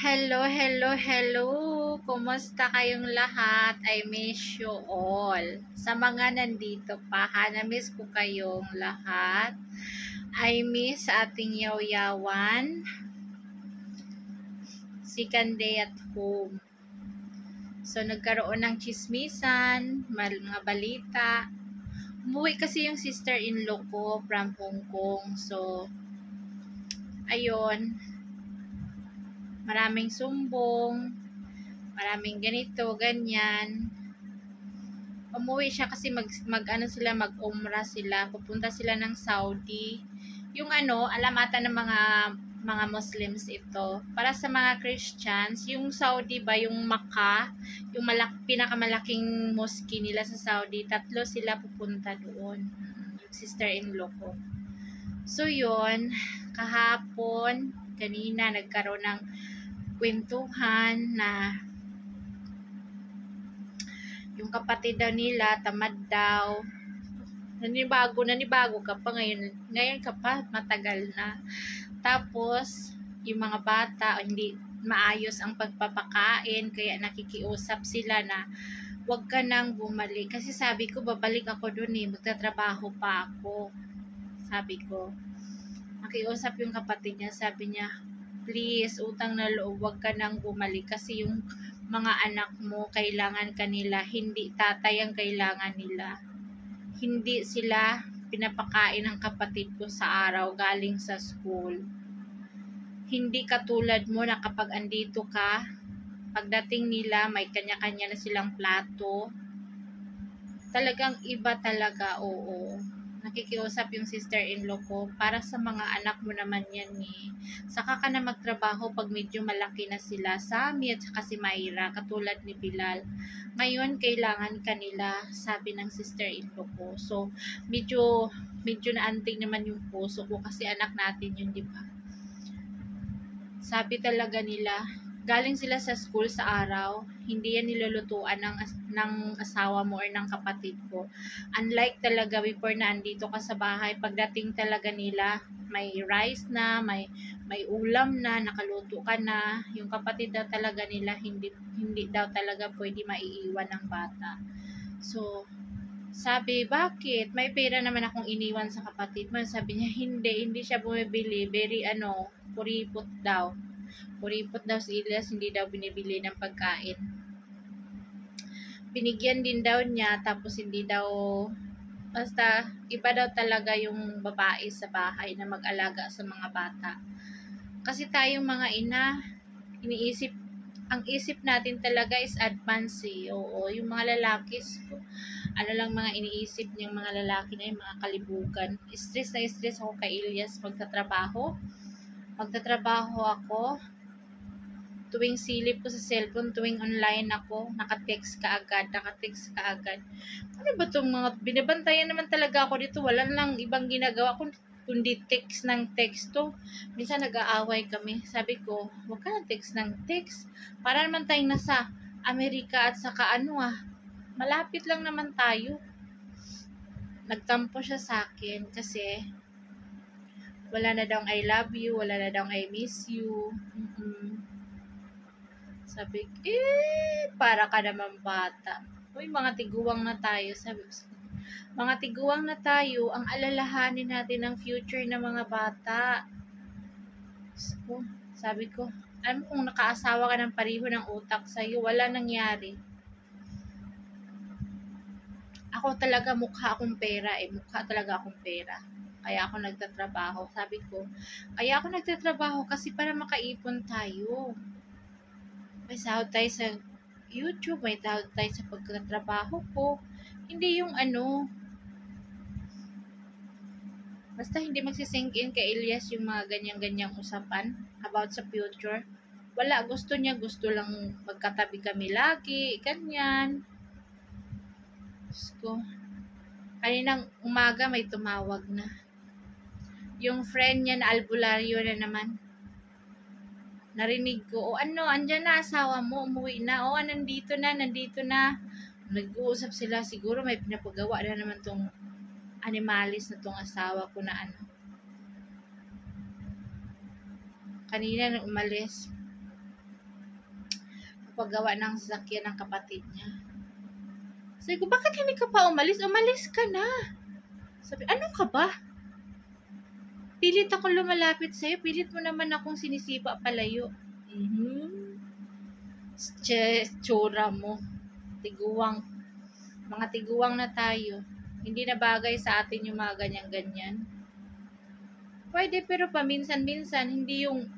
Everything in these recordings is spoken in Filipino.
Hello, hello, hello! Kumusta kayong lahat? I miss you all. Sa mga nandito pa, na-miss ko kayong lahat. I miss ating yaw-yawan. Second day at home. So, nagkaroon ng chismisan, mga balita. Umuwi kasi yung sister-in-law ko from Hong Kong. So, ayun, maraming sumbong, maraming ganito, ganyan. Umuwi siya kasi mag-umrah sila, pupunta sila ng Saudi. Yung alamatan ng mga Muslims ito. Para sa mga Christians, yung Saudi ba, yung Makkah, yung pinakamalaking mosque nila sa Saudi, 3 sila pupunta doon. Yung sister-in-law ko. So yun, kahapon, kanina nagkaroon ng kwentuhan na yung kapatid daw nila, tamad daw. Nanibago ka pa ngayon. Ngayon ka pa, matagal na. Tapos, yung mga bata, hindi maayos ang pagpapakain, kaya nakikiusap sila na wag ka nang bumalik. Kasi sabi ko, babalik ako dun magtatrabaho pa ako. Sabi ko, nakiusap yung kapatid niya, sabi niya, please, utang na loob, wag ka nang bumalik kasi yung mga anak mo, kailangan kanila, hindi tatay ang kailangan nila. Hindi sila pinapakain ng kapatid ko sa araw galing sa school. Hindi katulad mo na kapag andito ka, pagdating nila, may kanya-kanya na silang plato. Talagang iba talaga, oo. Nakikiusap yung sister-in-law ko, para sa mga anak mo naman yan Saka ka na magtrabaho pag medyo malaki na sila. Sami at saka si Mayra, katulad ni Bilal. Ngayon, kailangan kanila, sabi ng sister-in-law ko. So, medyo naanting naman yung puso ko kasi anak natin yun, di ba? Sabi talaga nila, galing sila sa school sa araw, hindi yan nilulutuan ng asawa mo or ng kapatid ko. Unlike talaga before na andito ka sa bahay, pagdating talaga nila, may rice na, may ulam na, nakaluto ka na. Yung kapatid daw talaga nila, hindi daw talaga pwede maiiwan ng bata. So, sabi, bakit? May pera naman akong iniwan sa kapatid mo. Sabi niya, hindi siya bumibili. Very kuripot daw. Kuripot daw si Elias, hindi daw binibili ng pagkain. Binigyan din daw niya, tapos hindi daw, basta iba daw talaga yung babae sa bahay na mag-alaga sa mga bata. Kasi tayong mga ina, ang isip natin talaga is advance Oo, yung mga lalaki, lang mga iniisip niyang mga lalaki na yung mga kalibugan. Stress ako kay Elias magtatrabaho. Magtatrabaho ako, tuwing silip ko sa cellphone, tuwing online ako, naka-text ka agad. Ano ba itong mga, binabantayan naman talaga ako dito, wala lang ibang ginagawa kundi text ng texto. Minsan nag-aaway kami, sabi ko, huwag ka ng text ng text, para naman tayong nasa Amerika at saka malapit lang naman tayo. Nagtampo siya sa akin kasi wala na daw I love you, wala na daw I miss you. Sabi, para ka naman bata. Uy, mga tiguwang na tayo. Sabi ko, mga tiguwang na tayo, ang alalahanin natin ng future ng mga bata. Sabi ko, alam mo kung nakaasawa ka ng pareho ng utak sa'yo, wala nangyari. Ako talaga mukha akong pera Mukha talaga akong pera. Kaya ako nagtatrabaho. Sabi ko, kaya ako nagtatrabaho kasi para makaipon tayo. May sahod tayo sa YouTube, may sahod tayo sa pagtatrabaho ko. Hindi yung basta hindi magsisink in kay Elias yung mga ganyang-ganyang usapan about sa future. Wala, gusto lang magkatabi kami lagi, ganyan. So, kaninang umaga may tumawag na. Yung friend niya na albularyo na naman. Narinig ko, andyan na asawa mo, umuwi na. Nandito na. Nag-uusap sila, siguro may pinapagawa na naman tong animalis na tong asawa ko na Kanina nang umalis, paggawa ng sasakyan ng kapatid niya. Sabi ko, bakit hindi ka pa umalis? Umalis ka na. Sabi, ano ka ba? Pilit ako lumalapit sa'yo. Pilit mo naman akong sinisipa palayo. Tsura mo. Tiguang. Mga tiguang na tayo. Hindi na bagay sa atin yung mga ganyan-ganyan. Pwede, pero paminsan-minsan, hindi yung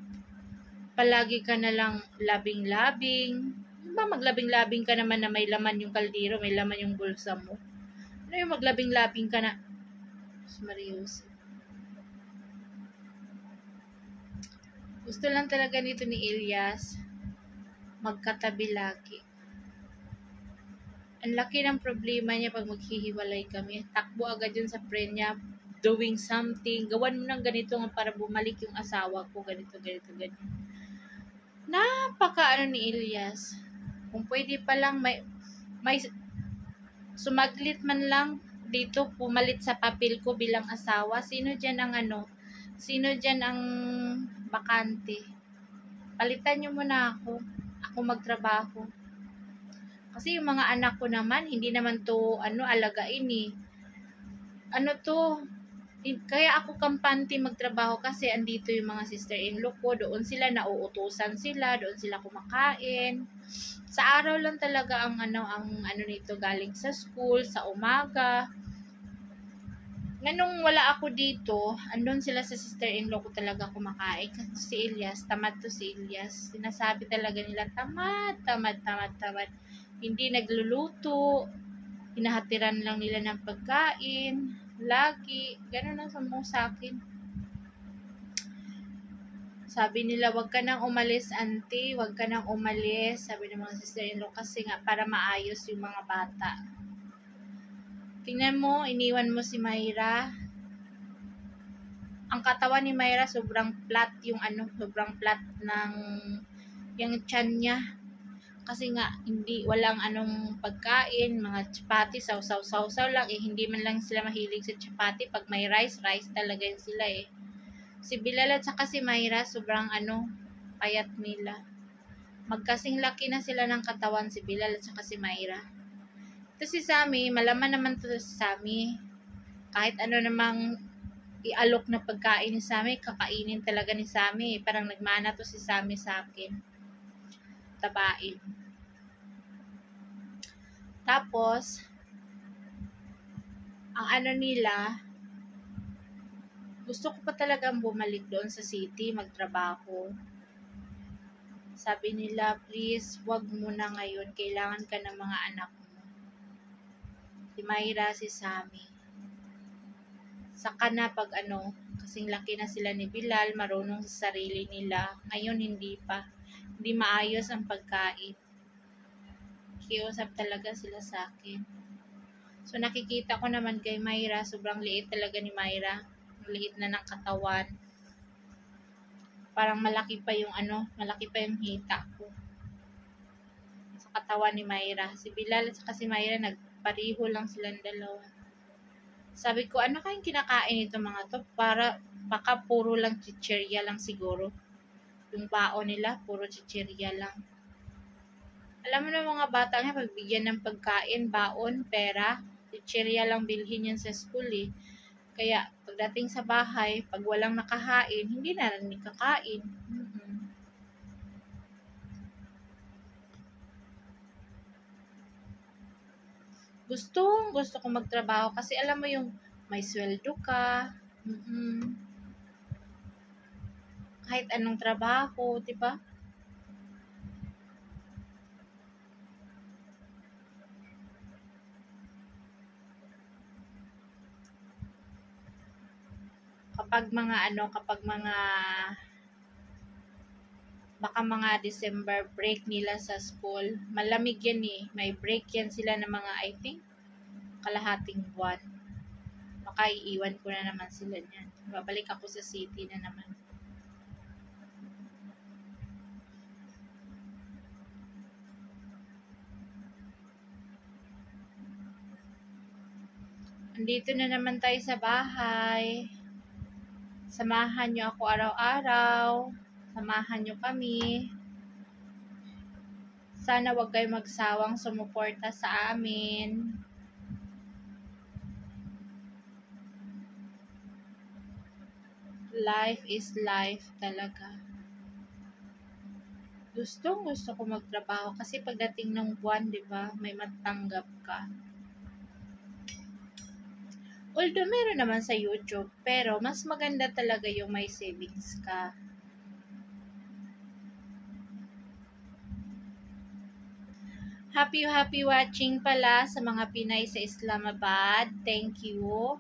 palagi ka na lang labing-labing. Diba maglabing-labing ka naman na may laman yung kaldero, may laman yung bulsa mo? Ano yung maglabing-labing ka na? Marius. Gusto lang talaga nito ni Elias magkatabi lagi. Ang laki ng problema niya pag maghihiwalay kami. Takbo agad yun sa friend niya, doing something. Gawan mo ng ganito para bumalik yung asawa ko. Ganito. Napaka ni Elias. Kung pwede pa lang may sumaglit man lang dito, pumalit sa papel ko bilang asawa. Sino dyan ang bakante? Palitan nyo muna ako. Ako magtrabaho. Kasi yung mga anak ko naman, hindi naman to, alagain eh. Kaya ako kampante magtrabaho kasi andito yung mga sister-in-law ko. Doon sila, nauutusan sila. Doon sila kumakain. Sa araw lang talaga ang nito galing sa school, sa umaga. Nganong wala ako dito, andun sila sa sister-in-law ko talaga kumakain. Kasi si Elias, tamad to si Elias. Sinasabi talaga nila, tamad. Hindi nagluluto. Hinahatiran lang nila ng pagkain. Lagi. Ganun ang sumong sa akin. Sabi nila, wag ka nang umalis, auntie. Wag ka nang umalis. Sabi ng mga sister-in-law kasi nga para maayos yung mga bata. Tingnan mo, iniwan mo si Mayra. Ang katawan ni Mayra sobrang flat sobrang flat ng yung tiyan niya. Kasi nga walang pagkain, mga chapati, sausaw lang hindi man lang sila mahilig sa chapati. Pag may rice talaga yun sila eh. Si Bilal at saka si Mayra sobrang payat nila. Magkasing laki na sila ng katawan, si Bilal at saka si Mayra. Ito si Sammy, malaman naman to si Sammy. Kahit namang ialok na pagkain ni Sammy, kakainin talaga ni Sammy. Parang nagmana to si Sammy sa akin. Tabain. Tapos, ang nila, gusto ko pa talagang bumalik doon sa city, magtrabaho. Sabi nila, please, wag mo na ngayon. Kailangan ka ng mga anak mo. Si Mayra, si Sammy. Saka na pag kasing laki na sila ni Bilal, marunong sa sarili nila. Ngayon, hindi pa. Hindi maayos ang pagkain. Kiusap talaga sila sa akin. So, nakikita ko naman kay Mayra, sobrang liit talaga ni Mayra. Liit na ng katawan. Parang malaki pa yung hita ko. Sa katawan ni Mayra. Si Bilal at si Mayra, nagpariho lang silang dalawa. Sabi ko, ano kayong kinakain ito mga to? Baka puro lang chichirya lang siguro. Yung baon nila, puro chichirya lang. Alam mo na mga bata nga, pagbigyan ng pagkain, baon, pera, chichirya lang bilhin yan sa school eh. Kaya, pagdating sa bahay, pag walang nakahain, hindi na rin kakain. Gusto ko magtrabaho kasi alam mo yung may sweldo ka. Kahit anong trabaho, di ba? Kapag mga December break nila sa school, malamig yan eh. May break yan sila ng mga, I think, kalahating buwan. Baka iiwan ko na naman sila niyan. Babalik ako sa city na naman. Andito na naman tayo sa bahay. Samahan nyo ako araw-araw. Samahan nyo kami. Sana wag kayo magsawang sumuporta sa amin. Life is life talaga. Gusto ko magtrabaho kasi pagdating ng buwan, 'di ba, may matanggap ka. Although meron naman sa YouTube, pero mas maganda talaga yung may savings ka. Happy watching pala sa mga Pinay sa Islamabad. Thank you.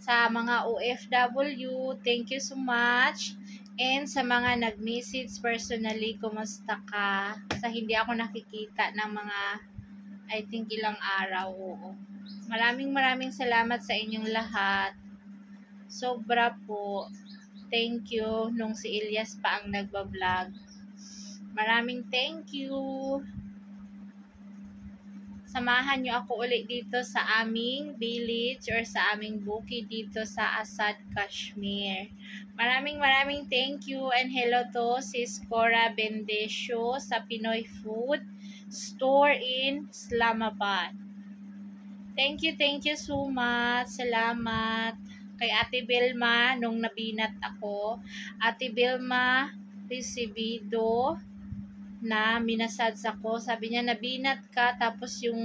Sa mga OFW, thank you so much. And sa mga nag-message personally, kumusta ka? Sa hindi ako nakikita ng mga, I think, ilang araw. Oo. Maraming salamat sa inyong lahat. Sobra po. Thank you nung si Elias pa ang nagbablog. Maraming thank you. Samahan nyo ako ulit dito sa aming village or sa aming bukid dito sa Asad, Kashmir. Maraming thank you and hello to Sis Cora Bendesio sa Pinoy Food Store in Islamabad. Thank you so much. Salamat kay Ate Vilma nung nabinat ako. Ate Vilma Recibido na minasage ako. Sabi niya, nabinat ka, tapos yung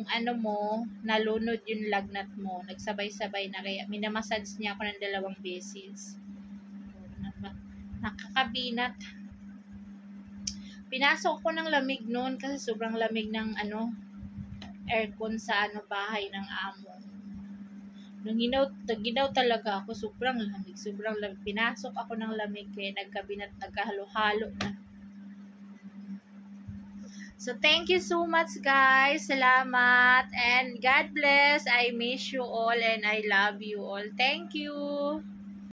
ano mo, nalunod yung lagnat mo. Nagsabay-sabay na, kaya minamassage niya ako ng 2 beses. Nakakabinat. Pinasok ko ng lamig noon kasi sobrang lamig ng aircon sa bahay ng amo. Nung ginaw talaga ako, sobrang lamig. Pinasok ako ng lamig kaya nagkabinat, nagkahalo-halo na. So, thank you so much, guys. Salamat. And God bless. I miss you all and I love you all. Thank you.